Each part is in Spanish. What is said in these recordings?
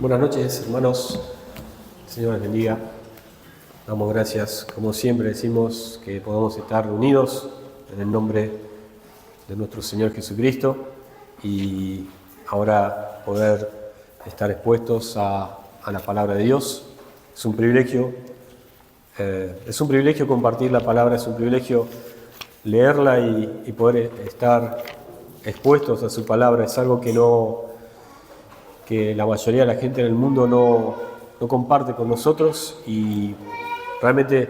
Buenas noches, hermanos. Señor les bendiga. Damos gracias, como siempre decimos, que podamos estar reunidos en el nombre de nuestro Señor Jesucristo y ahora poder estar expuestos a la palabra de Dios. Es un privilegio compartir la palabra, es un privilegio leerla y poder estar expuestos a su palabra. Es algo que la mayoría de la gente en el mundo no comparte con nosotros y realmente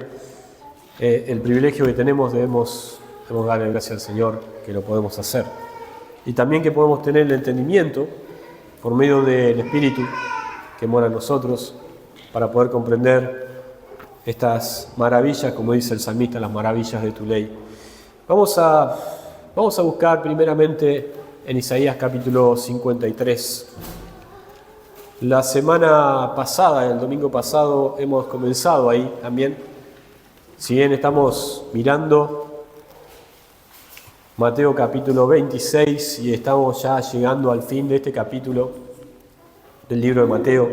el privilegio que tenemos debemos darle gracias al Señor que lo podemos hacer. Y también que podemos tener el entendimiento por medio del Espíritu que mora en nosotros para poder comprender estas maravillas, como dice el salmista, las maravillas de tu ley. Vamos a buscar primeramente en Isaías capítulo 53. La semana pasada, el domingo pasado, hemos comenzado ahí también. Si bien estamos mirando Mateo capítulo 26 y estamos ya llegando al fin de este capítulo del libro de Mateo,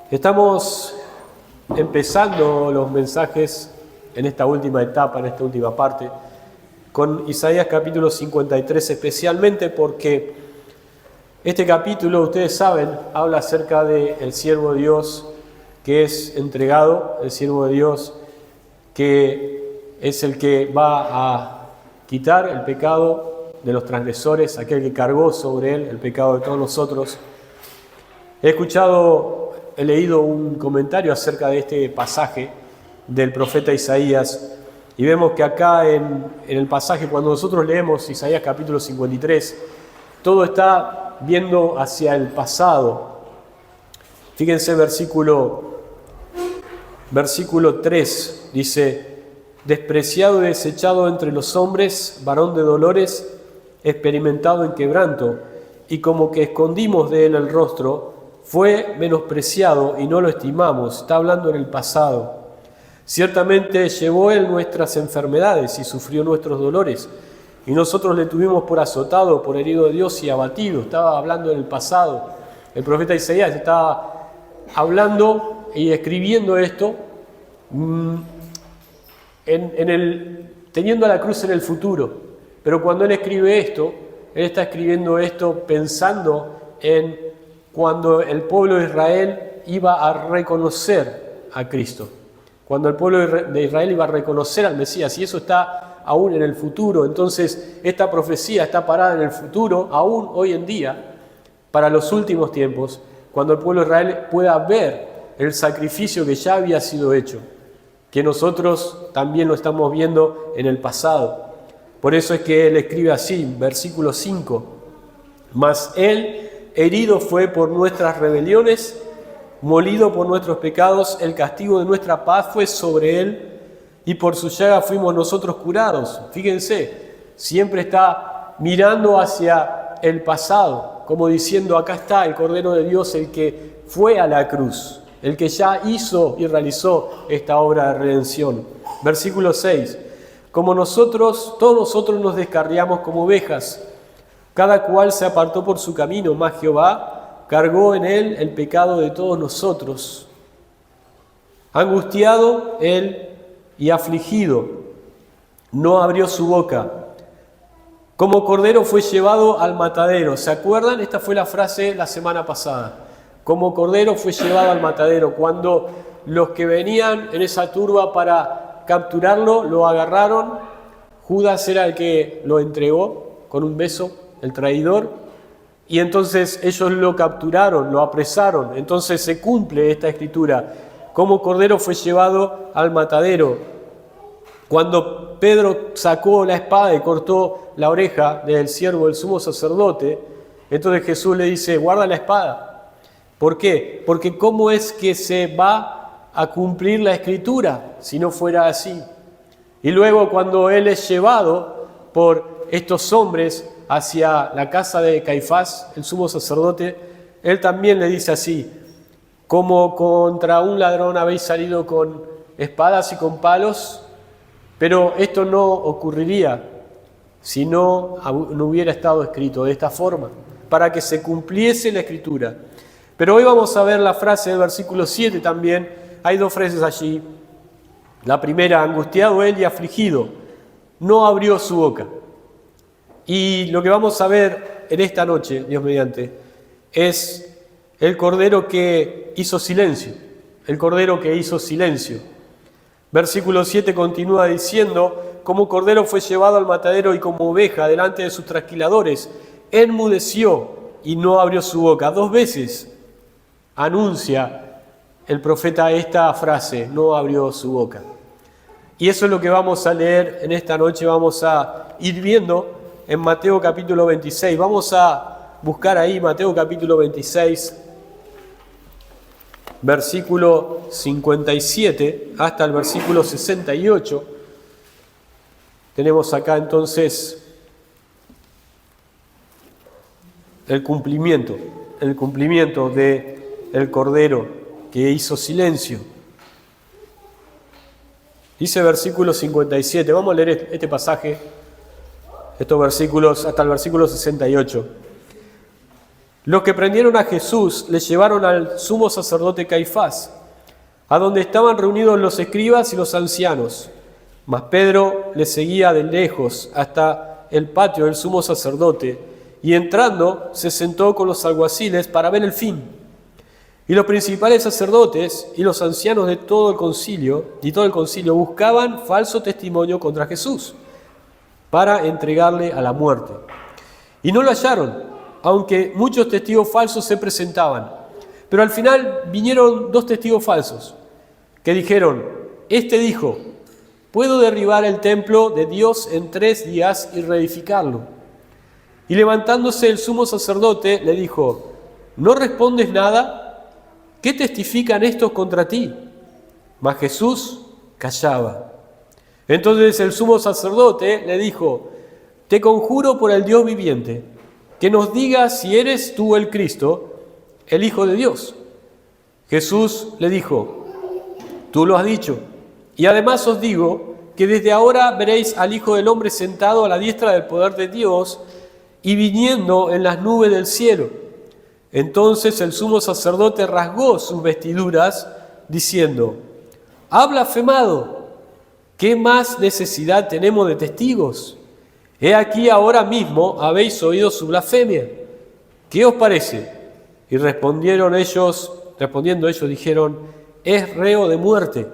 estamos empezando los mensajes en esta última etapa, en esta última parte, con Isaías capítulo 53, especialmente porque este capítulo, ustedes saben, habla acerca del siervo de Dios que es entregado, el siervo de Dios que es el que va a quitar el pecado de los transgresores, aquel que cargó sobre él el pecado de todos nosotros. He leído un comentario acerca de este pasaje del profeta Isaías y vemos que acá en el pasaje, cuando nosotros leemos Isaías capítulo 53, todo está viendo hacia el pasado. Fíjense versículo 3, dice: despreciado y desechado entre los hombres, varón de dolores, experimentado en quebranto, y como que escondimos de él el rostro, fue menospreciado y no lo estimamos. Está hablando en el pasado. Ciertamente llevó él nuestras enfermedades y sufrió nuestros dolores, y nosotros le tuvimos por azotado, por herido de Dios y abatido. Estaba hablando en el pasado. El profeta Isaías estaba hablando y escribiendo esto teniendo a la cruz en el futuro. Pero cuando él escribe esto, él está escribiendo esto pensando en cuando el pueblo de Israel iba a reconocer a Cristo. Cuando el pueblo de Israel iba a reconocer al Mesías, y eso está aún en el futuro. Entonces esta profecía está parada en el futuro, aún hoy en día, para los últimos tiempos, cuando el pueblo de Israel pueda ver el sacrificio que ya había sido hecho, que nosotros también lo estamos viendo en el pasado. Por eso es que él escribe así, versículo 5: mas él herido fue por nuestras rebeliones, molido por nuestros pecados, el castigo de nuestra paz fue sobre él, y por su llaga fuimos nosotros curados. Fíjense, siempre está mirando hacia el pasado, como diciendo: acá está el Cordero de Dios, el que fue a la cruz, el que ya hizo y realizó esta obra de redención. Versículo 6: como todos nosotros nos descarriamos como ovejas, cada cual se apartó por su camino, mas Jehová cargó en él el pecado de todos nosotros. Angustiado él y afligido, no abrió su boca. Como cordero fue llevado al matadero. ¿Se acuerdan? Esta fue la frase la semana pasada. Como cordero fue llevado al matadero. Cuando los que venían en esa turba para capturarlo, lo agarraron. Judas era el que lo entregó con un beso, el traidor. Y entonces ellos lo capturaron, lo apresaron. Entonces se cumple esta escritura. Como cordero fue llevado al matadero. Cuando Pedro sacó la espada y cortó la oreja del siervo del sumo sacerdote, entonces Jesús le dice: guarda la espada. ¿Por qué? Porque ¿cómo es que se va a cumplir la escritura si no fuera así? Y luego cuando él es llevado por estos hombres hacia la casa de Caifás, el sumo sacerdote, él también le dice así: como contra un ladrón habéis salido con espadas y con palos, pero esto no ocurriría si no hubiera estado escrito de esta forma, para que se cumpliese la escritura. Pero hoy vamos a ver la frase del versículo 7 también. Hay dos frases allí. La primera, angustiado él y afligido, no abrió su boca. Y lo que vamos a ver en esta noche, Dios mediante, es el cordero que hizo silencio. El cordero que hizo silencio. Versículo 7 continúa diciendo: como cordero fue llevado al matadero y como oveja delante de sus trasquiladores, enmudeció y no abrió su boca. Dos veces anuncia el profeta esta frase: no abrió su boca. Y eso es lo que vamos a leer en esta noche. Vamos a ir viendo en Mateo capítulo 26. Vamos a buscar ahí Mateo capítulo 26, versículo 57 hasta el versículo 68. Tenemos acá entonces el cumplimiento del cordero que hizo silencio. Dice versículo 57, vamos a leer este pasaje, estos versículos hasta el versículo 68. Los que prendieron a Jesús le llevaron al sumo sacerdote Caifás, a donde estaban reunidos los escribas y los ancianos. Mas Pedro le seguía de lejos hasta el patio del sumo sacerdote, y entrando se sentó con los alguaciles para ver el fin. Y los principales sacerdotes y los ancianos de todo el concilio buscaban falso testimonio contra Jesús para entregarle a la muerte. Y no lo hallaron, aunque muchos testigos falsos se presentaban. Pero al final vinieron dos testigos falsos que dijeron: este dijo, puedo derribar el templo de Dios en 3 días y reedificarlo. Y levantándose el sumo sacerdote le dijo: ¿no respondes nada? ¿Qué testifican estos contra ti? Mas Jesús callaba. Entonces el sumo sacerdote le dijo: te conjuro por el Dios viviente, que nos digas si eres tú el Cristo, el Hijo de Dios. Jesús le dijo: tú lo has dicho, y además os digo que desde ahora veréis al Hijo del Hombre sentado a la diestra del poder de Dios y viniendo en las nubes del cielo. Entonces el sumo sacerdote rasgó sus vestiduras, diciendo: ha blasfemado, ¿qué más necesidad tenemos de testigos? He aquí ahora mismo habéis oído su blasfemia. ¿Qué os parece? Y respondiendo ellos dijeron: es reo de muerte.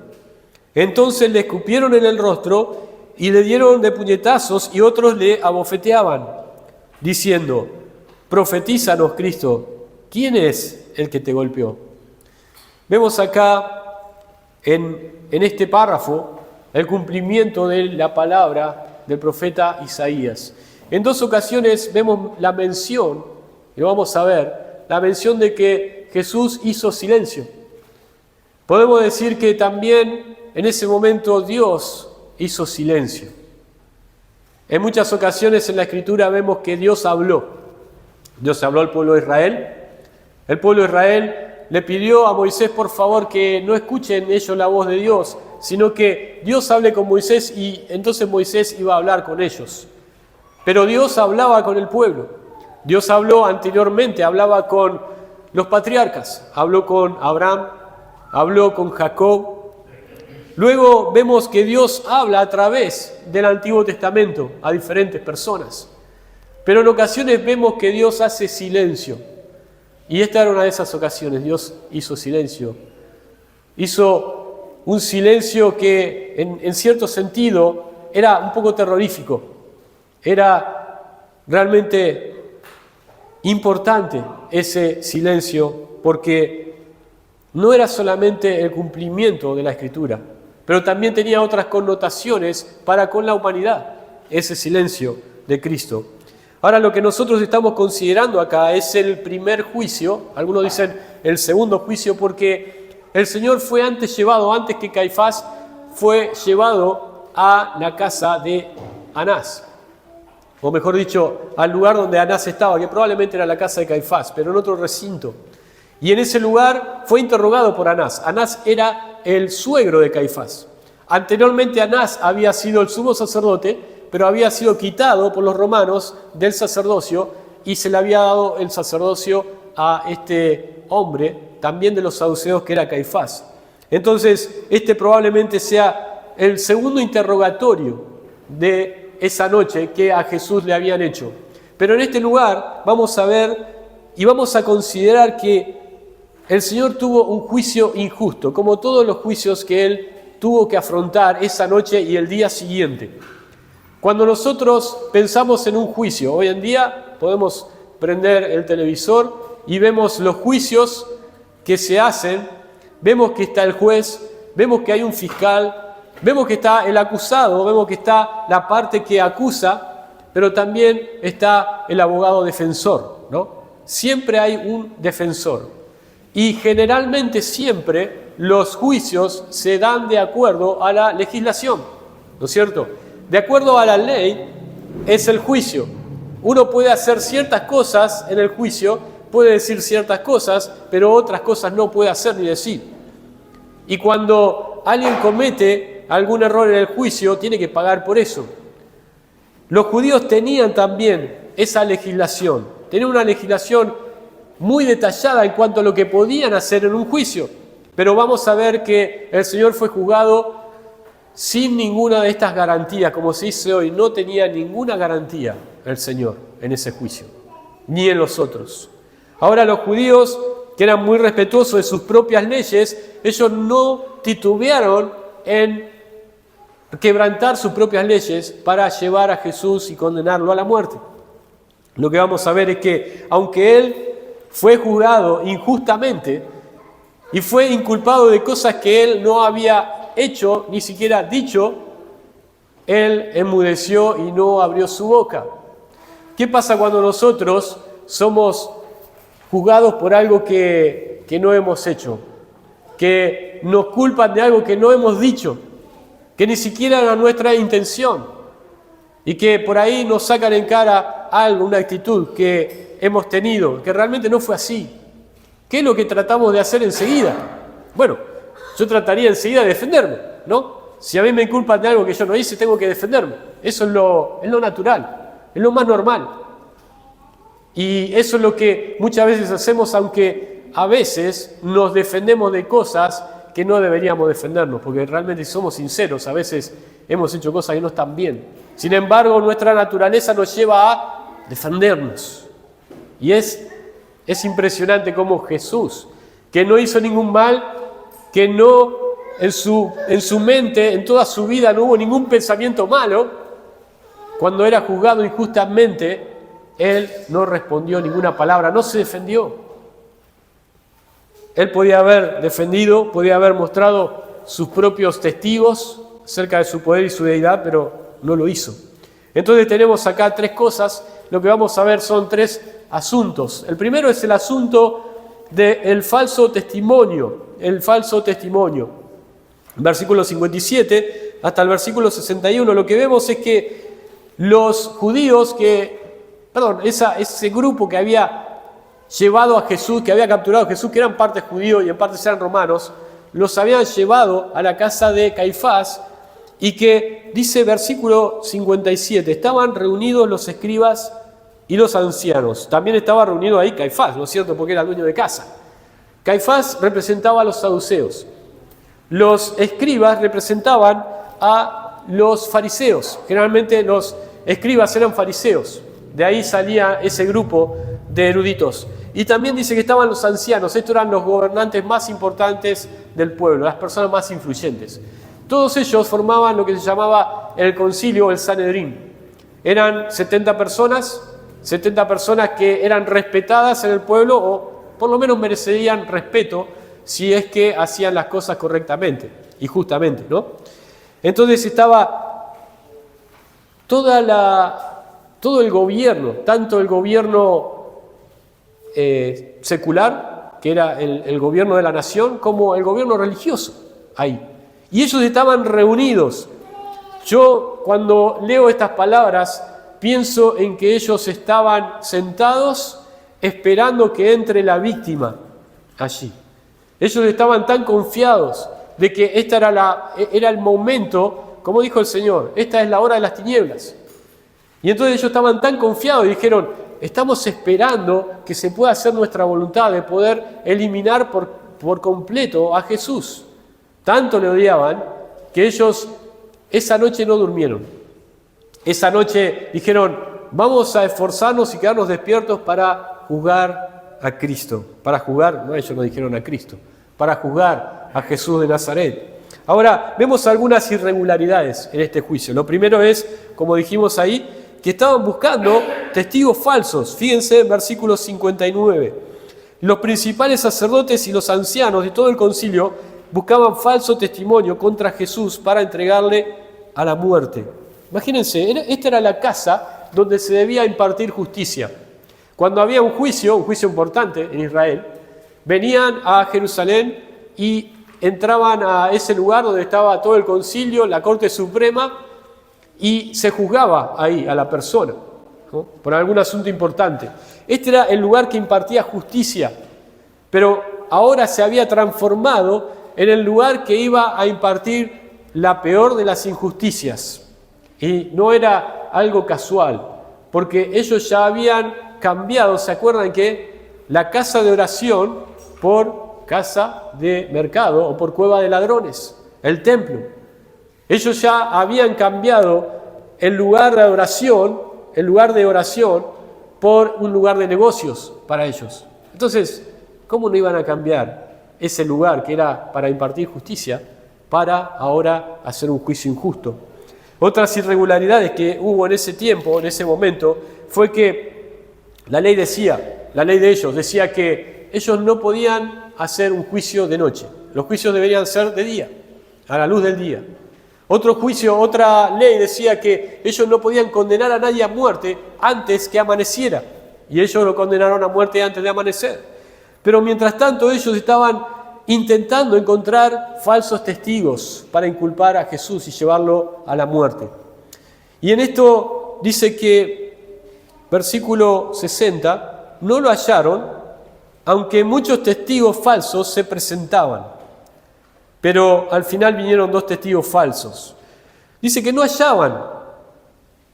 Entonces le escupieron en el rostro y le dieron de puñetazos, y otros le abofeteaban, diciendo: profetízanos, Cristo, ¿quién es el que te golpeó? Vemos acá en este párrafo el cumplimiento de la palabra del profeta Isaías. En dos ocasiones vemos la mención, y lo vamos a ver, la mención de que Jesús hizo silencio. Podemos decir que también en ese momento Dios hizo silencio. En muchas ocasiones en la Escritura vemos que Dios habló. Dios habló al pueblo de Israel. El pueblo de Israel le pidió a Moisés, por favor, que no escuchen ellos la voz de Dios, sino que Dios hable con Moisés, y entonces Moisés iba a hablar con ellos. Pero Dios hablaba con el pueblo. Dios habló anteriormente, hablaba con los patriarcas, habló con Abraham, habló con Jacob. Luego vemos que Dios habla a través del Antiguo Testamento a diferentes personas. Pero en ocasiones vemos que Dios hace silencio. Y esta era una de esas ocasiones. Dios hizo silencio. Hizo un silencio que en cierto sentido era un poco terrorífico. Era realmente importante ese silencio, porque no era solamente el cumplimiento de la Escritura, pero también tenía otras connotaciones para con la humanidad, ese silencio de Cristo. Ahora, lo que nosotros estamos considerando acá es el primer juicio, algunos dicen el segundo juicio, porque el Señor fue antes que Caifás, fue llevado a la casa de Anás, o mejor dicho, al lugar donde Anás estaba, que probablemente era la casa de Caifás, pero en otro recinto. Y en ese lugar fue interrogado por Anás. Anás era el suegro de Caifás. Anteriormente Anás había sido el sumo sacerdote, pero había sido quitado por los romanos del sacerdocio y se le había dado el sacerdocio a este hombre, también de los saduceos, que era Caifás. Entonces, este probablemente sea el segundo interrogatorio de esa noche que a Jesús le habían hecho. Pero en este lugar vamos a ver y vamos a considerar que el Señor tuvo un juicio injusto, como todos los juicios que Él tuvo que afrontar esa noche y el día siguiente. Cuando nosotros pensamos en un juicio, hoy en día podemos prender el televisor y vemos los juicios que se hacen, vemos que está el juez, vemos que hay un fiscal, vemos que está el acusado, vemos que está la parte que acusa, pero también está el abogado defensor, ¿no? Siempre hay un defensor. Y generalmente siempre los juicios se dan de acuerdo a la legislación, ¿no es cierto? De acuerdo a la ley es el juicio. Uno puede hacer ciertas cosas en el juicio, puede decir ciertas cosas, pero otras cosas no puede hacer ni decir. Y cuando alguien comete algún error en el juicio, tiene que pagar por eso. Los judíos tenían también esa legislación, tenían una legislación muy detallada en cuanto a lo que podían hacer en un juicio. Pero vamos a ver que el Señor fue juzgado sin ninguna de estas garantías, como se dice hoy, no tenía ninguna garantía el Señor en ese juicio, ni en los otros. Ahora los judíos, que eran muy respetuosos de sus propias leyes, ellos no titubearon en quebrantar sus propias leyes para llevar a Jesús y condenarlo a la muerte. Lo que vamos a ver es que, aunque Él fue juzgado injustamente y fue inculpado de cosas que Él no había hecho, ni siquiera dicho, Él enmudeció y no abrió su boca. ¿Qué pasa cuando nosotros somos juzgados por algo que no hemos hecho? Que nos culpan de algo que no hemos dicho, que ni siquiera era nuestra intención, y que por ahí nos sacan en cara algo, una actitud que hemos tenido, que realmente no fue así. ¿Qué es lo que tratamos de hacer enseguida? Bueno, yo trataría enseguida de defenderme, ¿no? Si a mí me culpan de algo que yo no hice, tengo que defenderme. Eso es lo natural, es lo más normal. Y eso es lo que muchas veces hacemos, aunque a veces nos defendemos de cosas que no deberíamos defendernos, porque realmente, si somos sinceros, a veces hemos hecho cosas que no están bien. Sin embargo, nuestra naturaleza nos lleva a defendernos. Y es impresionante cómo Jesús, que no hizo ningún mal, que no en su mente, en toda su vida, no hubo ningún pensamiento malo, cuando era juzgado injustamente, Él no respondió ninguna palabra, no se defendió. Él podía haber defendido, podía haber mostrado sus propios testigos acerca de su poder y su deidad, pero no lo hizo. Entonces tenemos acá tres cosas. Lo que vamos a ver son tres asuntos. El primero es el asunto del falso testimonio. El falso testimonio. Versículo 57 hasta el versículo 61. Lo que vemos es que los judíos ese grupo que había llevado a Jesús, que había capturado a Jesús, que eran parte judíos y en parte eran romanos, los habían llevado a la casa de Caifás, y que dice versículo 57, estaban reunidos los escribas y los ancianos. También estaba reunido ahí Caifás, ¿no es cierto?, porque era el dueño de casa. Caifás representaba a los saduceos. Los escribas representaban a los fariseos. Generalmente los escribas eran fariseos. De ahí salía ese grupo de eruditos. Y también dice que estaban los ancianos. Estos eran los gobernantes más importantes del pueblo, las personas más influyentes. Todos ellos formaban lo que se llamaba el concilio o el Sanedrín. Eran 70 personas que eran respetadas en el pueblo, o por lo menos merecerían respeto si es que hacían las cosas correctamente y justamente, ¿no? Entonces estaba todo el gobierno, tanto el gobierno secular, que era el gobierno de la nación, como el gobierno religioso ahí. Y ellos estaban reunidos. Yo, cuando leo estas palabras, pienso en que ellos estaban sentados esperando que entre la víctima allí. Ellos estaban tan confiados de que esta era el momento, como dijo el Señor, esta es la hora de las tinieblas. Y entonces ellos estaban tan confiados y dijeron, estamos esperando que se pueda hacer nuestra voluntad de poder eliminar por completo a Jesús. Tanto le odiaban que ellos esa noche no durmieron. Esa noche dijeron, vamos a esforzarnos y quedarnos despiertos para juzgar a Cristo. Para juzgar, no, ellos no dijeron a Cristo, para juzgar a Jesús de Nazaret. Ahora, vemos algunas irregularidades en este juicio. Lo primero es, como dijimos ahí, que estaban buscando testigos falsos. Fíjense en versículo 59. Los principales sacerdotes y los ancianos de todo el concilio buscaban falso testimonio contra Jesús para entregarle a la muerte. Imagínense, esta era la casa donde se debía impartir justicia. Cuando había un juicio importante en Israel, venían a Jerusalén y entraban a ese lugar donde estaba todo el concilio, la Corte Suprema, y se juzgaba ahí a la persona, ¿no?, por algún asunto importante. Este era el lugar que impartía justicia, pero ahora se había transformado en el lugar que iba a impartir la peor de las injusticias. Y no era algo casual, porque ellos ya habían cambiado, ¿se acuerdan que la casa de oración por casa de mercado o por cueva de ladrones, el templo? Ellos ya habían cambiado el lugar de oración por un lugar de negocios para ellos. Entonces, ¿cómo no iban a cambiar ese lugar que era para impartir justicia para ahora hacer un juicio injusto? Otras irregularidades que hubo en ese tiempo, en ese momento, fue que la ley de ellos decía que ellos no podían hacer un juicio de noche. Los juicios deberían ser de día, a la luz del día. Otra ley decía que ellos no podían condenar a nadie a muerte antes que amaneciera. Y ellos lo condenaron a muerte antes de amanecer. Pero mientras tanto ellos estaban intentando encontrar falsos testigos para inculpar a Jesús y llevarlo a la muerte. Y en esto dice que, versículo 60, no lo hallaron, aunque muchos testigos falsos se presentaban. Pero al final vinieron 2 testigos falsos. Dice que no hallaban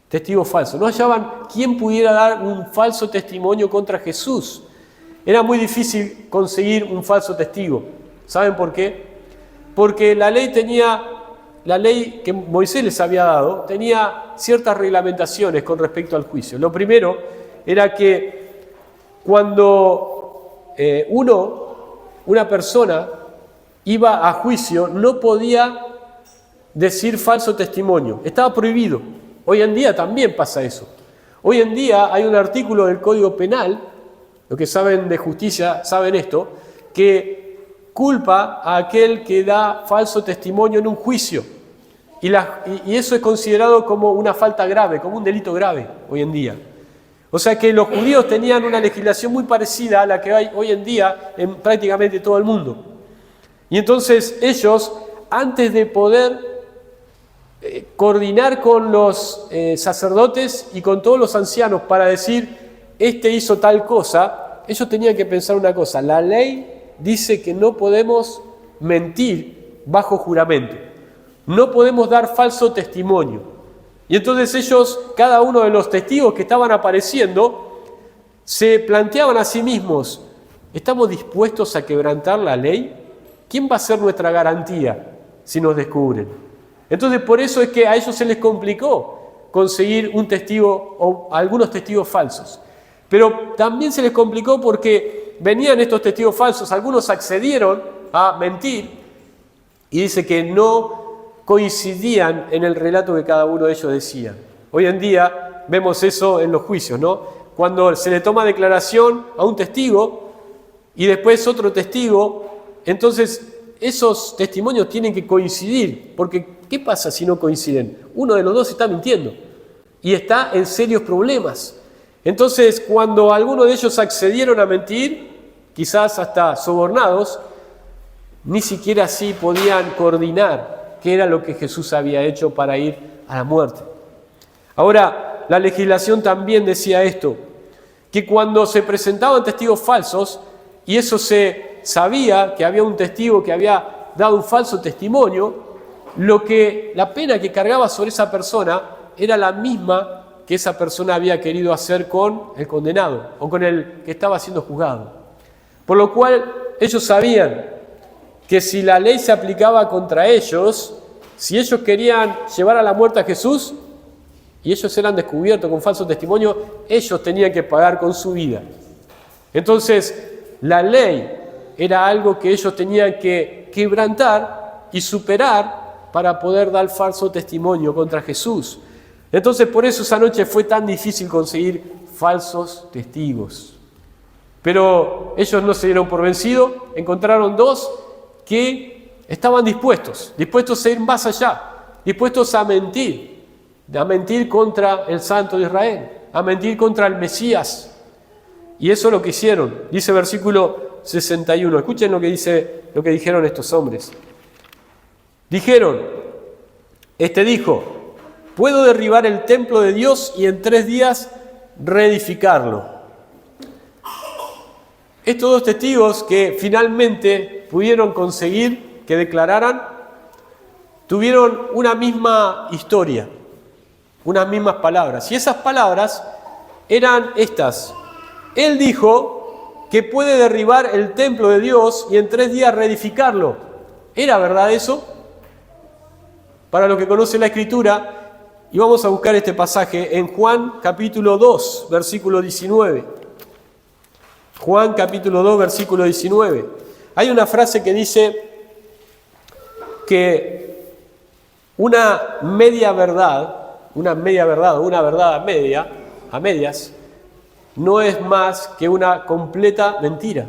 testigos falsos, no hallaban quién pudiera dar un falso testimonio contra Jesús. Era muy difícil conseguir un falso testigo. ¿Saben por qué? Porque la ley que Moisés les había dado tenía ciertas reglamentaciones con respecto al juicio. Lo primero era que cuando una persona iba a juicio, no podía decir falso testimonio. Estaba prohibido. Hoy en día también pasa eso. Hoy en día hay un artículo del Código Penal, los que saben de justicia saben esto, que culpa a aquel que da falso testimonio en un juicio. Y eso es considerado como una falta grave, como un delito grave hoy en día. O sea que los judíos tenían una legislación muy parecida a la que hay hoy en día en prácticamente todo el mundo. Y entonces ellos, antes de poder coordinar con los sacerdotes y con todos los ancianos para decir, este hizo tal cosa, ellos tenían que pensar una cosa: la ley dice que no podemos mentir bajo juramento, no podemos dar falso testimonio. Y entonces ellos, cada uno de los testigos que estaban apareciendo, se planteaban a sí mismos, ¿estamos dispuestos a quebrantar la ley? ¿Quién va a ser nuestra garantía si nos descubren? Entonces por eso es que a ellos se les complicó conseguir un testigo o algunos testigos falsos. Pero también se les complicó porque venían estos testigos falsos, algunos accedieron a mentir y dice que no coincidían en el relato que cada uno de ellos decía. Hoy en día vemos eso en los juicios, ¿no? Cuando se le toma declaración a un testigo y después otro testigo, entonces esos testimonios tienen que coincidir, porque ¿qué pasa si no coinciden? Uno de los dos está mintiendo y está en serios problemas. Entonces, cuando alguno de ellos accedieron a mentir, quizás hasta sobornados, ni siquiera así podían coordinar qué era lo que Jesús había hecho para ir a la muerte. Ahora, la legislación también decía esto, que cuando se presentaban testigos falsos, y eso se sabía que había un testigo que había dado un falso testimonio, la pena que cargaba sobre esa persona era la misma que esa persona había querido hacer con el condenado o con el que estaba siendo juzgado. Por lo cual ellos sabían que si la ley se aplicaba contra ellos, si ellos querían llevar a la muerte a Jesús y ellos eran descubiertos con falso testimonio, ellos tenían que pagar con su vida. Entonces, la ley era algo que ellos tenían que quebrantar y superar para poder dar falso testimonio contra Jesús. Entonces, por eso esa noche fue tan difícil conseguir falsos testigos. Pero ellos no se dieron por vencidos, encontraron dos que estaban dispuestos a ir más allá, dispuestos a mentir contra el Santo de Israel, a mentir contra el Mesías. Y eso es lo que hicieron. Dice versículo 61. Escuchen lo que dijeron estos hombres. Dijeron, dijo, puedo derribar el templo de Dios y en 3 días reedificarlo. Estos dos testigos que finalmente pudieron conseguir que declararan, tuvieron una misma historia, unas mismas palabras. Y esas palabras eran estas. Él dijo que puede derribar el templo de Dios y en 3 días reedificarlo. ¿Era verdad eso? Para los que conocen la Escritura, y vamos a buscar este pasaje en Juan capítulo 2, versículo 19. Juan capítulo 2, versículo 19. Hay una frase que dice que una verdad o una verdad a medias, no es más que una completa mentira.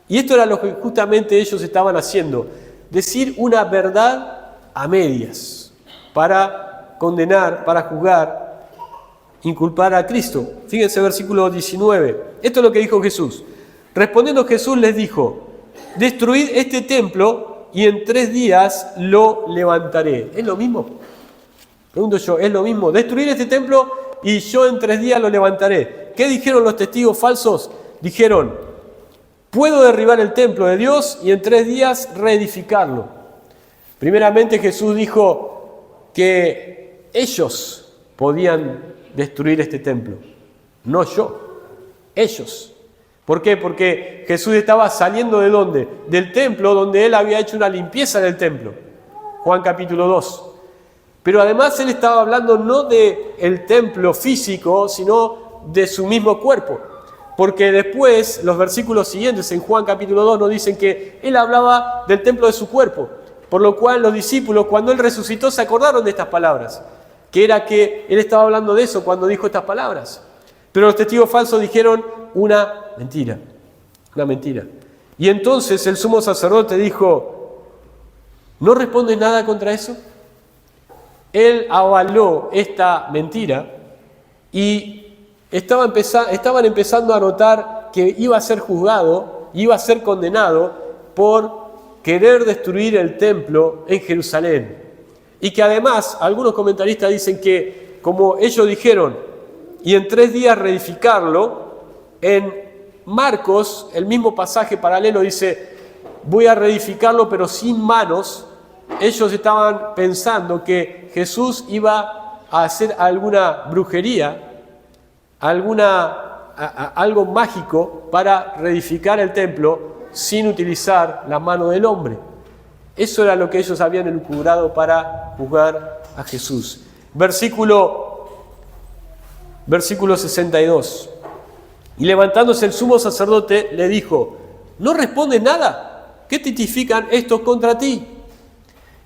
Y esto era lo que justamente ellos estaban haciendo, decir una verdad a medias para condenar, para juzgar, inculpar a Cristo. Fíjense versículo 19. Esto es lo que dijo Jesús. Respondiendo Jesús les dijo, destruid este templo y en 3 días lo levantaré. ¿Es lo mismo? Pregunto yo, ¿es lo mismo? Destruir este templo y yo en 3 días lo levantaré. ¿Qué dijeron los testigos falsos? Dijeron, puedo derribar el templo de Dios y en 3 días reedificarlo. Primeramente Jesús dijo que ellos podían destruir este templo, no yo, ellos. ¿Por qué? Porque Jesús estaba saliendo ¿de dónde? Del templo donde él había hecho una limpieza del templo. Juan capítulo 2. Pero además él estaba hablando no del templo físico, sino de su mismo cuerpo. Porque después, los versículos siguientes en Juan capítulo 2 nos dicen que él hablaba del templo de su cuerpo. Por lo cual los discípulos, cuando él resucitó, se acordaron de estas palabras. Que era que él estaba hablando de eso cuando dijo estas palabras. Pero los testigos falsos dijeron una mentira. Y entonces el sumo sacerdote dijo, ¿no respondes nada contra eso? Él avaló esta mentira y estaban empezando a notar que iba a ser juzgado, iba a ser condenado por querer destruir el templo en Jerusalén. Y que además, algunos comentaristas dicen que, como ellos dijeron, y en 3 días reedificarlo, en Marcos, el mismo pasaje paralelo dice, voy a reedificarlo pero sin manos. Ellos estaban pensando que Jesús iba a hacer alguna brujería, algo mágico para reedificar el templo sin utilizar la mano del hombre. Eso era lo que ellos habían elucubrado para juzgar a Jesús. Versículo 62. Y levantándose el sumo sacerdote le dijo, ¿no respondes nada? ¿Qué testifican estos contra ti?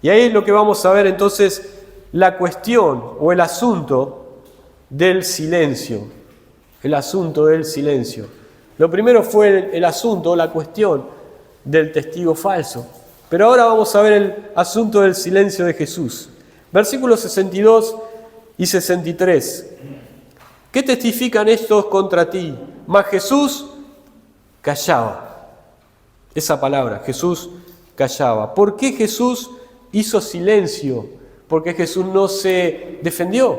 Y ahí es lo que vamos a ver entonces, la cuestión o el asunto del silencio. El asunto del silencio. Lo primero fue el asunto, la cuestión del testigo falso. Pero ahora vamos a ver el asunto del silencio de Jesús. Versículos 62 y 63. ¿Qué testifican estos contra ti? Mas Jesús callaba. Esa palabra, Jesús callaba. ¿Por qué Jesús hizo silencio? Porque Jesús no se defendió.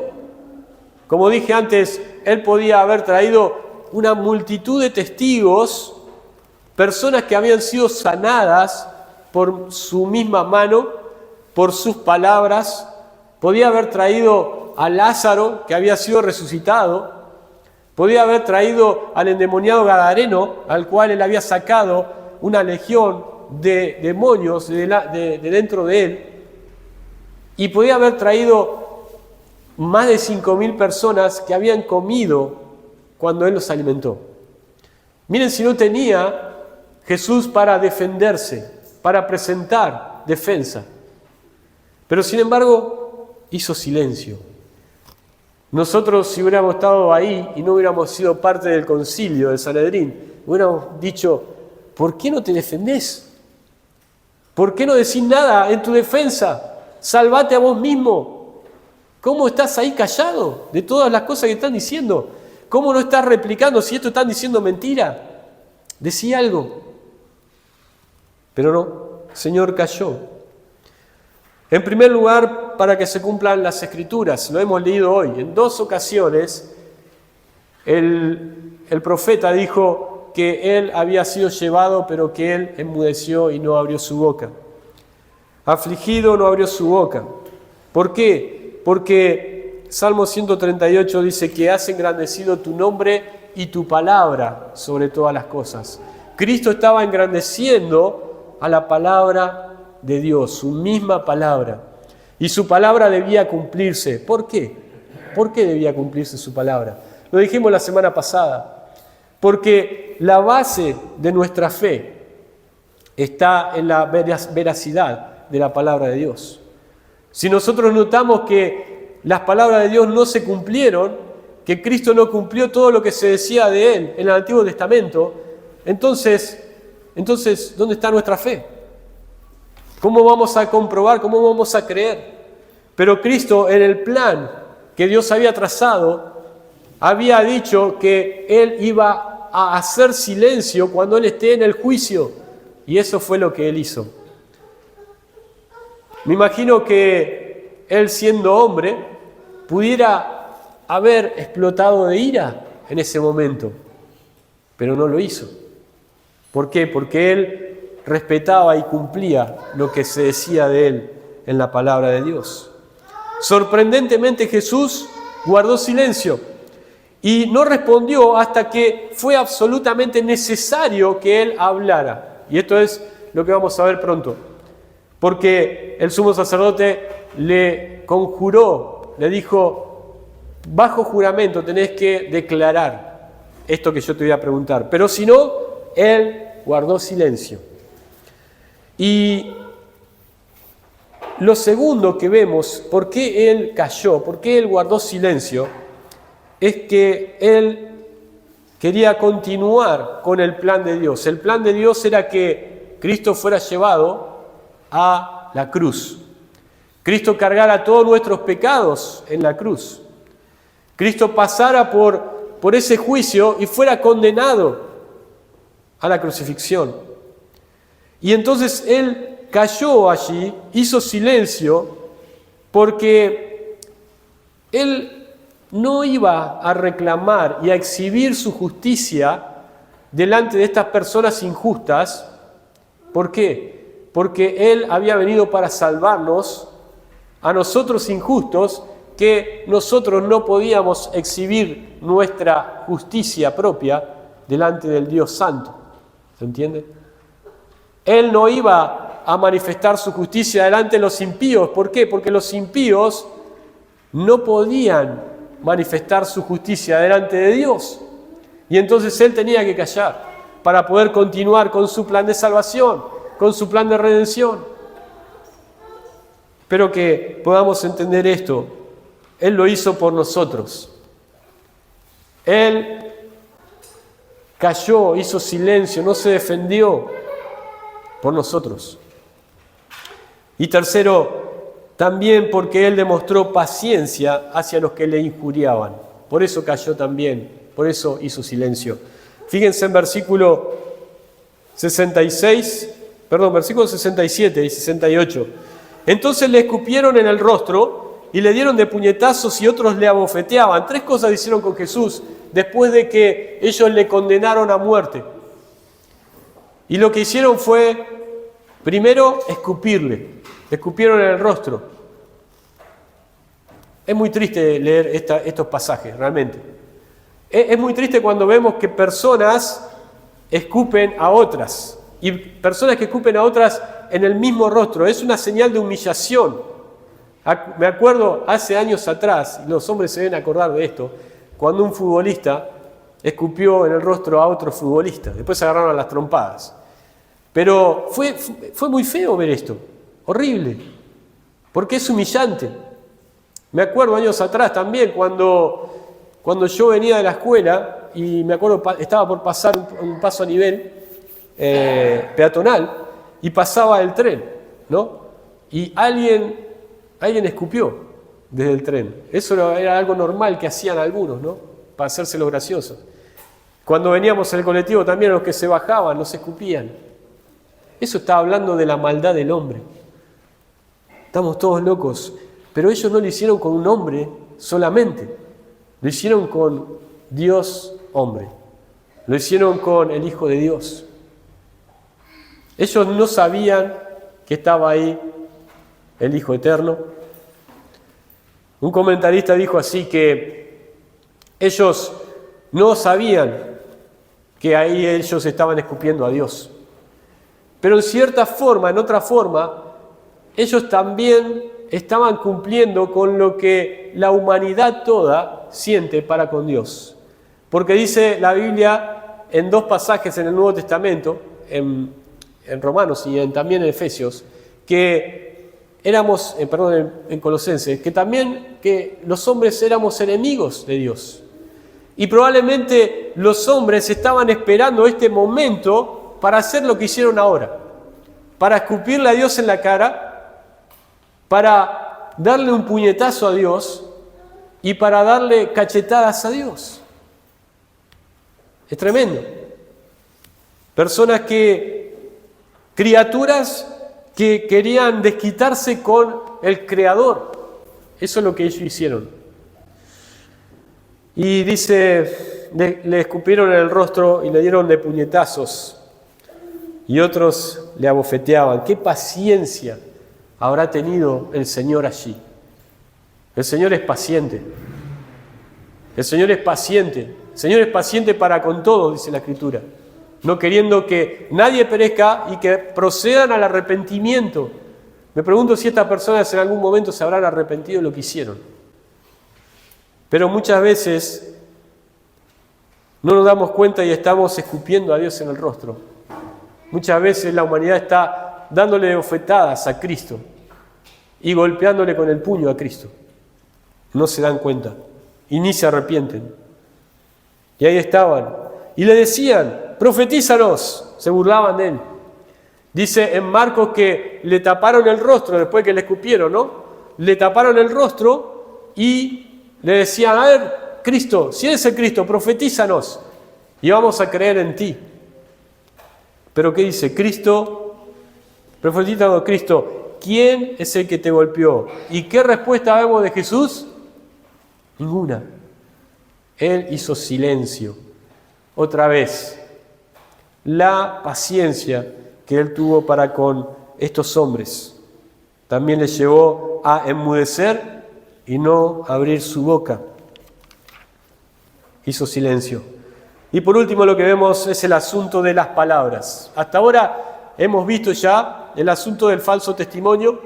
Como dije antes, él podía haber traído una multitud de testigos, personas que habían sido sanadas por su misma mano, por sus palabras. Podía haber traído a Lázaro, que había sido resucitado. Podía haber traído al endemoniado Gadareno, al cual él había sacado una legión de demonios de dentro de él. Y podía haber traído más de 5.000 personas que habían comido cuando él los alimentó. Miren, si no tenía Jesús para defenderse, para presentar defensa. Pero sin embargo, hizo silencio. Nosotros, si hubiéramos estado ahí y no hubiéramos sido parte del concilio del Sanedrín, hubiéramos dicho: ¿por qué no te defendés? ¿Por qué no decís nada en tu defensa? Salvate a vos mismo. ¿Cómo estás ahí callado de todas las cosas que están diciendo? ¿Cómo no estás replicando si esto están diciendo mentira? Decí algo. Pero no, el Señor calló. En primer lugar, para que se cumplan las Escrituras, lo hemos leído hoy. En 2 ocasiones, el profeta dijo que él había sido llevado, pero que él enmudeció y no abrió su boca. Afligido, no abrió su boca. ¿Por qué? Porque Salmo 138 dice que has engrandecido tu nombre y tu palabra sobre todas las cosas. Cristo estaba engrandeciendo a la palabra de Dios, su misma palabra. Y su palabra debía cumplirse. ¿Por qué? ¿Por qué debía cumplirse su palabra? Lo dijimos la semana pasada. Porque la base de nuestra fe está en la veracidad de la palabra de Dios. Si nosotros notamos que las palabras de Dios no se cumplieron, que Cristo no cumplió todo lo que se decía de Él en el Antiguo Testamento, entonces, ¿dónde está nuestra fe? ¿Cómo vamos a comprobar? ¿Cómo vamos a creer? Pero Cristo, en el plan que Dios había trazado, había dicho que Él iba a hacer silencio cuando Él esté en el juicio. Y eso fue lo que Él hizo. Me imagino que Él, siendo hombre, pudiera haber explotado de ira en ese momento. Pero no lo hizo. ¿Por qué? Porque Él respetaba y cumplía lo que se decía de Él en la palabra de Dios. Sorprendentemente, Jesús guardó silencio y no respondió hasta que fue absolutamente necesario que Él hablara. Y esto es lo que vamos a ver pronto. Porque el sumo sacerdote le conjuró, le dijo: bajo juramento tenés que declarar esto que yo te voy a preguntar. Pero si no, Él guardó silencio. Y lo segundo que vemos, por qué Él calló, por qué Él guardó silencio, es que Él quería continuar con el plan de Dios. El plan de Dios era que Cristo fuera llevado a la cruz. Cristo cargara todos nuestros pecados en la cruz. Cristo pasara por ese juicio y fuera condenado a la crucifixión. Y entonces Él cayó allí, hizo silencio, porque Él no iba a reclamar y a exhibir su justicia delante de estas personas injustas. ¿Por qué? Porque Él había venido para salvarnos, a nosotros injustos, que nosotros no podíamos exhibir nuestra justicia propia delante del Dios Santo. ¿Se entiende? Él no iba a manifestar su justicia delante de los impíos. ¿Por qué? Porque los impíos no podían manifestar su justicia delante de Dios. Y entonces Él tenía que callar para poder continuar con su plan de salvación, con su plan de redención. Espero que podamos entender esto. Él lo hizo por nosotros. Él calló, hizo silencio, no se defendió por nosotros. Y tercero, también porque Él demostró paciencia hacia los que le injuriaban. Por eso calló también, por eso hizo silencio. Fíjense en versículos 67 y 68. Entonces le escupieron en el rostro y le dieron de puñetazos y otros le abofeteaban. 3 cosas hicieron con Jesús después de que ellos le condenaron a muerte. Y lo que hicieron fue, primero, escupirle. Le escupieron en el rostro. Es muy triste leer estos pasajes, realmente. Es muy triste cuando vemos que personas escupen a otras, y personas que escupen a otras en el mismo rostro. Es una señal de humillación. Me acuerdo hace años atrás, y los hombres se deben acordar de esto, cuando un futbolista escupió en el rostro a otro futbolista. Después se agarraron a las trompadas. Pero fue muy feo ver esto, horrible, porque es humillante. Me acuerdo años atrás también, cuando yo venía de la escuela, y me acuerdo estaba por pasar un paso a nivel peatonal, y pasaba el tren, ¿no? Y alguien escupió desde el tren. Eso era algo normal que hacían algunos, ¿no? Para hacerse los graciosos. Cuando veníamos en el colectivo también los que se bajaban, nos escupían. Eso está hablando de la maldad del hombre. Estamos todos locos. Pero ellos no lo hicieron con un hombre solamente. Lo hicieron con Dios hombre. Lo hicieron con el Hijo de Dios. Ellos no sabían que estaba ahí el Hijo Eterno. Un comentarista dijo así que ellos no sabían que ahí ellos estaban escupiendo a Dios. Pero en cierta forma, en otra forma, ellos también estaban cumpliendo con lo que la humanidad toda siente para con Dios. Porque dice la Biblia en dos pasajes en el Nuevo Testamento, en Romanos y también en Efesios, que en Colosenses, que también que los hombres éramos enemigos de Dios. Y probablemente los hombres estaban esperando este momento para hacer lo que hicieron ahora, para escupirle a Dios en la cara, para darle un puñetazo a Dios y para darle cachetadas a Dios. Es tremendo. Criaturas que querían desquitarse con el Creador. Eso es lo que ellos hicieron. Y dice, le escupieron en el rostro y le dieron de puñetazos. Y otros le abofeteaban. ¡Qué paciencia habrá tenido el Señor allí! El Señor es paciente. El Señor es paciente. El Señor es paciente para con todos, dice la Escritura. No queriendo que nadie perezca y que procedan al arrepentimiento. Me pregunto si estas personas en algún momento se habrán arrepentido de lo que hicieron. Pero muchas veces no nos damos cuenta y estamos escupiendo a Dios en el rostro. Muchas veces la humanidad está dándole bofetadas a Cristo y golpeándole con el puño a Cristo. No se dan cuenta y ni se arrepienten. Y ahí estaban. Y le decían, profetízanos. Se burlaban de él. Dice en Marcos que le taparon el rostro después que le escupieron, ¿no? Le taparon el rostro y le decían, a ver, Cristo, si eres el Cristo, profetízanos y vamos a creer en ti. Pero ¿qué dice? Profetízanos, Cristo, ¿quién es el que te golpeó? ¿Y qué respuesta vemos de Jesús? Ninguna. Él hizo silencio. Otra vez, la paciencia que él tuvo para con estos hombres también les llevó a enmudecer y no abrir su boca. Hizo silencio. Y por último lo que vemos es el asunto de las palabras. Hasta ahora hemos visto ya el asunto del falso testimonio,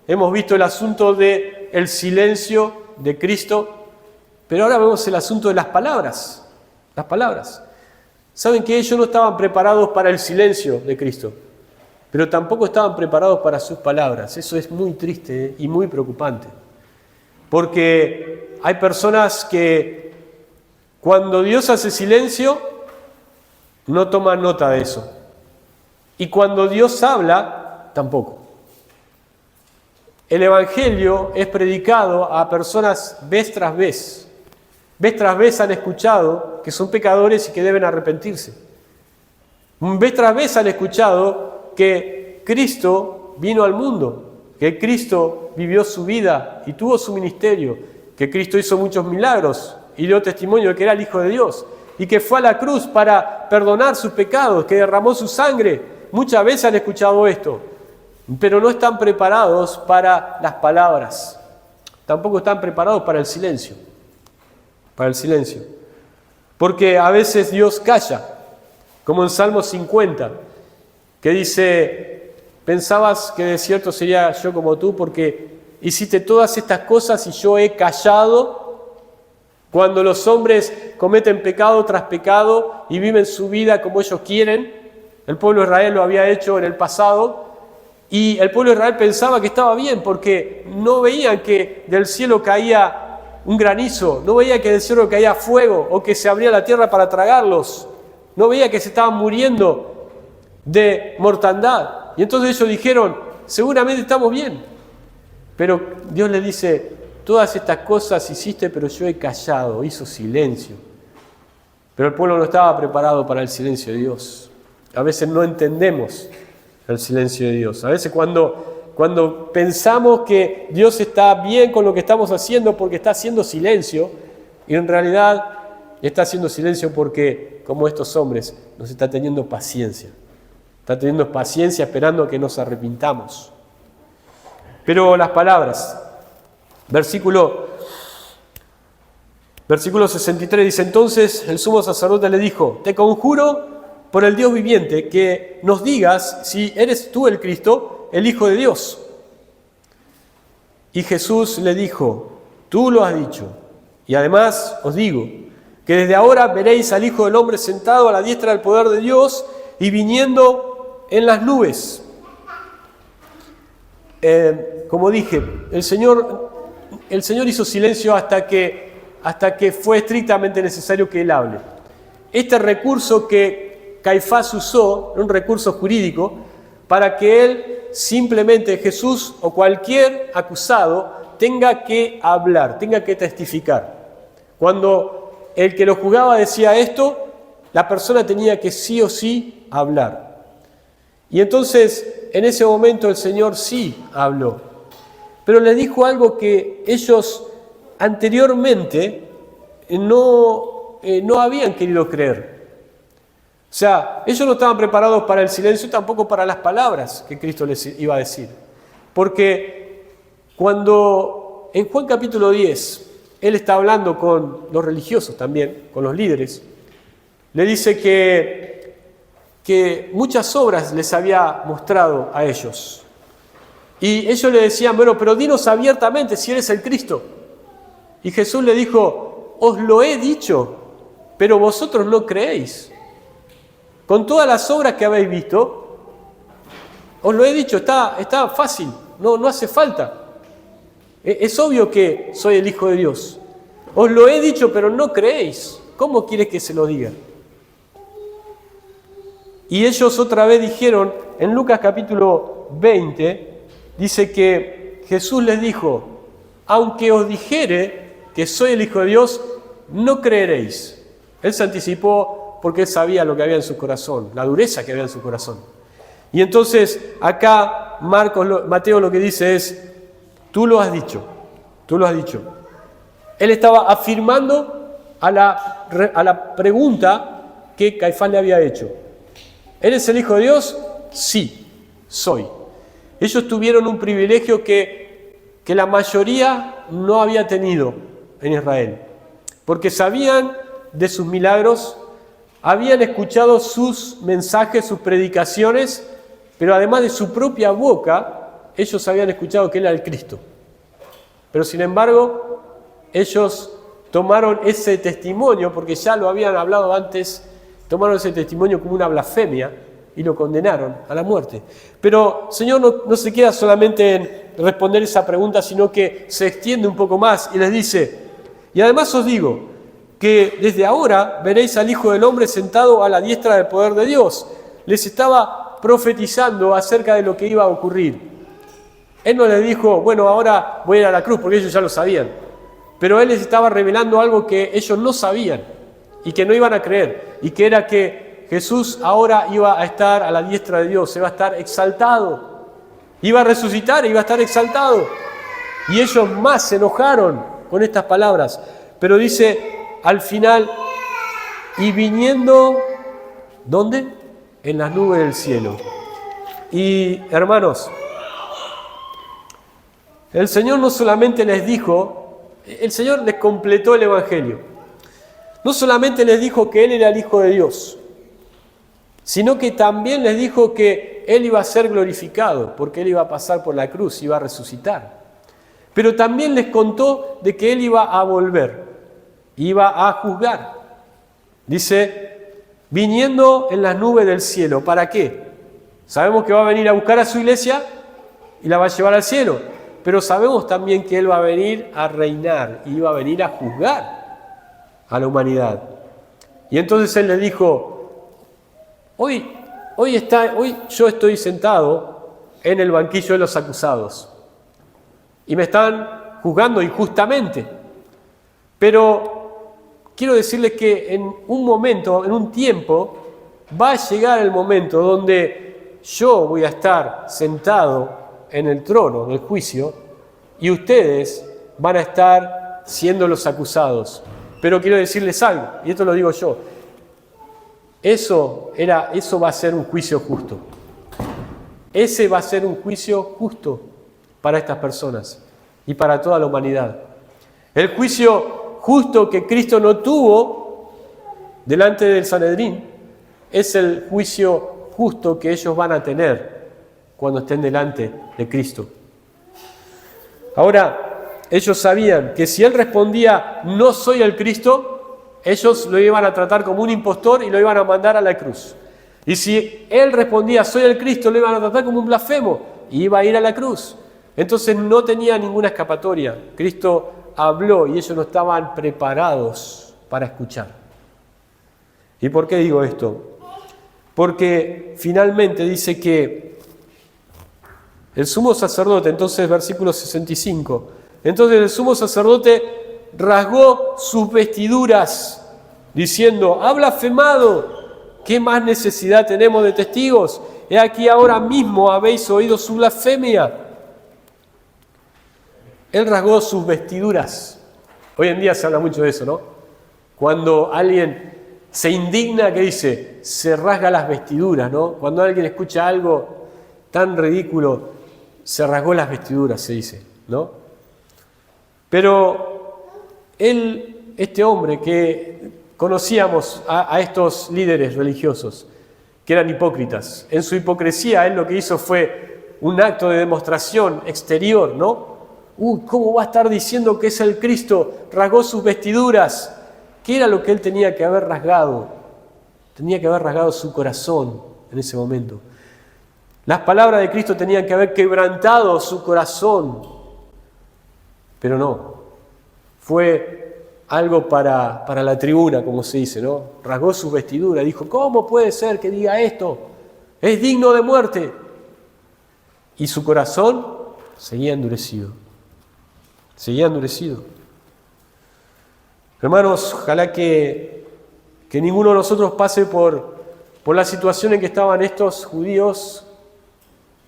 hemos visto el asunto del silencio de Cristo, pero ahora vemos el asunto de las palabras. Las palabras. Saben que ellos no estaban preparados para el silencio de Cristo, pero tampoco estaban preparados para sus palabras. Eso es muy triste y muy preocupante. Porque hay personas que cuando Dios hace silencio, no toman nota de eso. Y cuando Dios habla, tampoco. El Evangelio es predicado a personas vez tras vez. Vez tras vez han escuchado que son pecadores y que deben arrepentirse. Vez tras vez han escuchado que Cristo vino al mundo, que Cristo vivió su vida y tuvo su ministerio, que Cristo hizo muchos milagros y dio testimonio de que era el Hijo de Dios y que fue a la cruz para perdonar sus pecados, que derramó su sangre. Muchas veces han escuchado esto, pero no están preparados para las palabras. tampoco están preparados para el silencio. Para el silencio. Porque a veces Dios calla, como en Salmo 50, que dice: pensabas que de cierto sería yo como tú, porque hiciste todas estas cosas y yo he callado. Cuando los hombres cometen pecado tras pecado y viven su vida como ellos quieren, el pueblo de Israel lo había hecho en el pasado, y el pueblo de Israel pensaba que estaba bien, porque no veían que del cielo caía un granizo, no veía que del cielo caía fuego, o que se abría la tierra para tragarlos, no veía que se estaban muriendo de mortandad. Y entonces ellos dijeron: seguramente estamos bien. Pero Dios les dice: todas estas cosas hiciste, pero yo he callado, hizo silencio. Pero el pueblo no estaba preparado para el silencio de Dios. A veces no entendemos el silencio de Dios. A veces cuando pensamos que Dios está bien con lo que estamos haciendo porque está haciendo silencio, y en realidad está haciendo silencio porque, como estos hombres, nos está teniendo paciencia. Está teniendo paciencia esperando a que nos arrepintamos. Pero las palabras, versículo 63 dice: entonces el sumo sacerdote le dijo: te conjuro por el Dios viviente que nos digas si eres tú el Cristo, el Hijo de Dios. Y Jesús le dijo: tú lo has dicho, y además os digo que desde ahora veréis al Hijo del Hombre sentado a la diestra del poder de Dios y viniendo en las nubes. Como dije, el Señor hizo silencio hasta que fue estrictamente necesario que Él hable. Este recurso que Caifás usó era un recurso jurídico para que él simplemente, Jesús o cualquier acusado, tenga que hablar, tenga que testificar. Cuando el que lo juzgaba decía esto, la persona tenía que sí o sí hablar. Y entonces, en ese momento el Señor sí habló. Pero le dijo algo que ellos anteriormente no habían querido creer. O sea, ellos no estaban preparados para el silencio, tampoco para las palabras que Cristo les iba a decir. Porque cuando en Juan capítulo 10, Él está hablando con los religiosos también, con los líderes, le dice que muchas obras les había mostrado a ellos. Y ellos le decían: bueno, pero dinos abiertamente si eres el Cristo. Y Jesús le dijo: os lo he dicho, pero vosotros no creéis. Con todas las obras que habéis visto, os lo he dicho, está fácil, no hace falta. Es obvio que soy el Hijo de Dios. Os lo he dicho, pero no creéis. ¿Cómo quiere que se lo diga? Y ellos otra vez dijeron, en Lucas capítulo 20, dice que Jesús les dijo: aunque os dijere que soy el Hijo de Dios, no creeréis. Él se anticipó porque él sabía lo que había en su corazón, la dureza que había en su corazón. Y entonces acá Mateo lo que dice es: tú lo has dicho, tú lo has dicho. Él estaba afirmando a la pregunta que Caifás le había hecho. ¿Eres el Hijo de Dios? Sí, soy. Ellos tuvieron un privilegio que la mayoría no había tenido en Israel, porque sabían de sus milagros, habían escuchado sus mensajes, sus predicaciones, pero además de su propia boca, ellos habían escuchado que Él era el Cristo. Pero sin embargo, ellos tomaron ese testimonio, porque ya lo habían hablado antes, tomaron ese testimonio como una blasfemia y lo condenaron a la muerte. Pero el Señor no se queda solamente en responder esa pregunta, sino que se extiende un poco más y les dice: y además os digo que desde ahora veréis al Hijo del Hombre sentado a la diestra del poder de Dios. Les estaba profetizando acerca de lo que iba a ocurrir. Él no les dijo: bueno, ahora voy a ir a la cruz, porque ellos ya lo sabían. Pero Él les estaba revelando algo que ellos no sabían y que no iban a creer, y que era que Jesús ahora iba a estar a la diestra de Dios, iba a estar exaltado, iba a resucitar, iba a estar exaltado. Y ellos más se enojaron con estas palabras. Pero dice al final: y viniendo, ¿dónde? En las nubes del cielo. Y hermanos, El Señor no solamente les dijo, el Señor les completó el Evangelio. No solamente les dijo que Él era el Hijo de Dios, sino que también les dijo que Él iba a ser glorificado, porque Él iba a pasar por la cruz, iba a resucitar. Pero también les contó de que Él iba a volver, iba a juzgar. Dice, viniendo en las nubes del cielo. ¿Para qué? Sabemos que va a venir a buscar a su iglesia y la va a llevar al cielo. Pero sabemos también que Él va a venir a reinar y va a venir a juzgar a la humanidad. Y entonces Él le dijo, hoy yo estoy sentado en el banquillo de los acusados y me están juzgando injustamente. Pero quiero decirles que en un momento, en un tiempo, va a llegar el momento donde yo voy a estar sentado en el trono del juicio y ustedes van a estar siendo los acusados. Pero quiero decirles algo, y esto lo digo yo, eso va a ser un juicio justo. Ese va a ser un juicio justo para estas personas y para toda la humanidad. El juicio justo que Cristo no tuvo delante del Sanedrín es el juicio justo que ellos van a tener cuando estén delante de Cristo. Ahora, ellos sabían que si Él respondía, no soy el Cristo, ellos lo iban a tratar como un impostor y lo iban a mandar a la cruz. Y si Él respondía, soy el Cristo, lo iban a tratar como un blasfemo y iba a ir a la cruz. Entonces no tenía ninguna escapatoria. Cristo habló y ellos no estaban preparados para escuchar. ¿Y por qué digo esto? Porque finalmente dice que el sumo sacerdote, entonces versículo 65, entonces el sumo sacerdote rasgó sus vestiduras diciendo, ha blasfemado, ¿qué más necesidad tenemos de testigos? He aquí ahora mismo habéis oído su blasfemia. Él rasgó sus vestiduras. Hoy en día se habla mucho de eso, ¿no? Cuando alguien se indigna, ¿qué dice? Se rasga las vestiduras, ¿no? Cuando alguien escucha algo tan ridículo, se rasgó las vestiduras, se dice, ¿no? Pero este hombre que conocíamos a estos líderes religiosos, que eran hipócritas, en su hipocresía él lo que hizo fue un acto de demostración exterior, ¿no? ¿Cómo va a estar diciendo que es el Cristo? Rasgó sus vestiduras. ¿Qué era lo que él tenía que haber rasgado? Tenía que haber rasgado su corazón en ese momento. Las palabras de Cristo tenían que haber quebrantado su corazón. Pero no. Fue algo para la tribuna, como se dice, ¿no? Rasgó sus vestiduras. Dijo, ¿cómo puede ser que diga esto? Es digno de muerte. Y su corazón seguía endurecido. Seguía endurecido. Hermanos, ojalá que ninguno de nosotros pase por la situación en que estaban estos judíos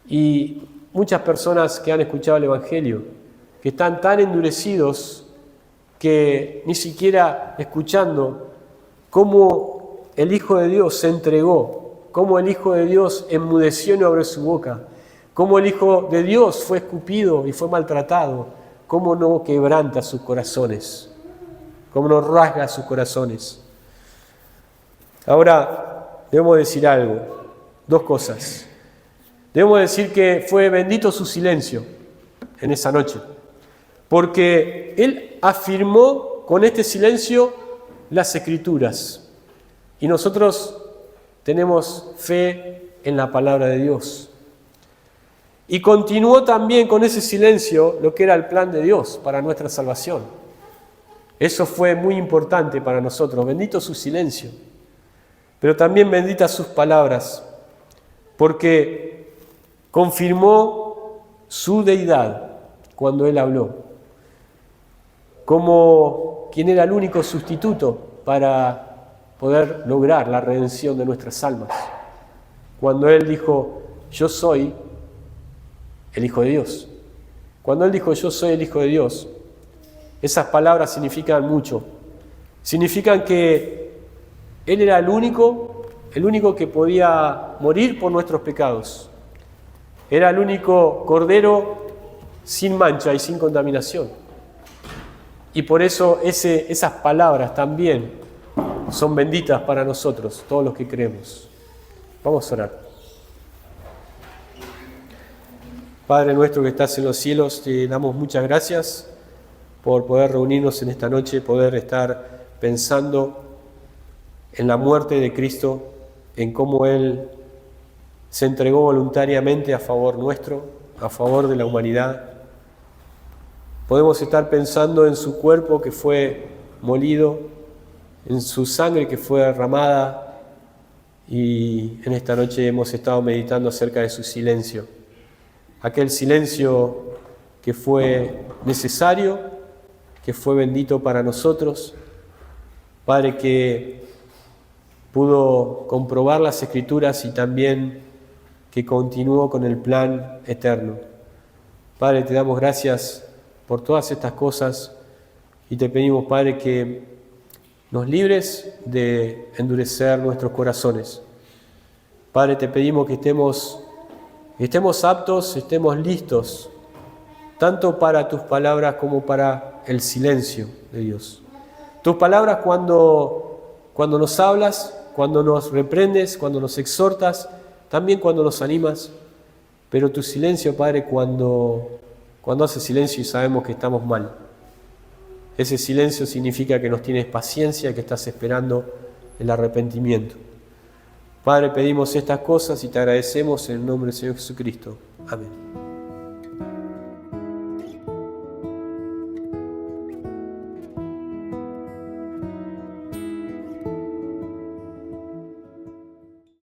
y muchas personas que han escuchado el Evangelio, que están tan endurecidos que ni siquiera escuchando cómo el Hijo de Dios se entregó, cómo el Hijo de Dios enmudeció y no abrió su boca, cómo el Hijo de Dios fue escupido y fue maltratado, cómo no quebranta sus corazones, cómo no rasga sus corazones. Ahora, debemos decir algo, dos cosas. Debemos decir que fue bendito su silencio en esa noche, porque él afirmó con este silencio las Escrituras, y nosotros tenemos fe en la palabra de Dios. Y continuó también con ese silencio lo que era el plan de Dios para nuestra salvación. Eso fue muy importante para nosotros. Bendito su silencio, pero también benditas sus palabras, porque confirmó su deidad cuando Él habló, como quien era el único sustituto para poder lograr la redención de nuestras almas. Cuando Él dijo, yo soy el Hijo de Dios. Cuando Él dijo, yo soy el Hijo de Dios, esas palabras significan mucho. Significan que Él era el único que podía morir por nuestros pecados. Era el único Cordero sin mancha y sin contaminación. Y por eso esas palabras también son benditas para nosotros, todos los que creemos. Vamos a orar. Padre nuestro que estás en los cielos, te damos muchas gracias por poder reunirnos en esta noche, poder estar pensando en la muerte de Cristo, en cómo Él se entregó voluntariamente a favor nuestro, a favor de la humanidad. Podemos estar pensando en su cuerpo que fue molido, en su sangre que fue derramada, y en esta noche hemos estado meditando acerca de su silencio. Aquel silencio que fue necesario, que fue bendito para nosotros. Padre, que pudo comprobar las Escrituras y también que continuó con el plan eterno. Padre, te damos gracias por todas estas cosas y te pedimos, Padre, que nos libres de endurecer nuestros corazones. Padre, te pedimos que estemos aptos, estemos listos, tanto para tus palabras como para el silencio de Dios. Tus palabras cuando nos hablas, cuando nos reprendes, cuando nos exhortas, también cuando nos animas, pero tu silencio, Padre, cuando haces silencio y sabemos que estamos mal. Ese silencio significa que nos tienes paciencia y que estás esperando el arrepentimiento. Padre, pedimos estas cosas y te agradecemos en el nombre del Señor Jesucristo. Amén.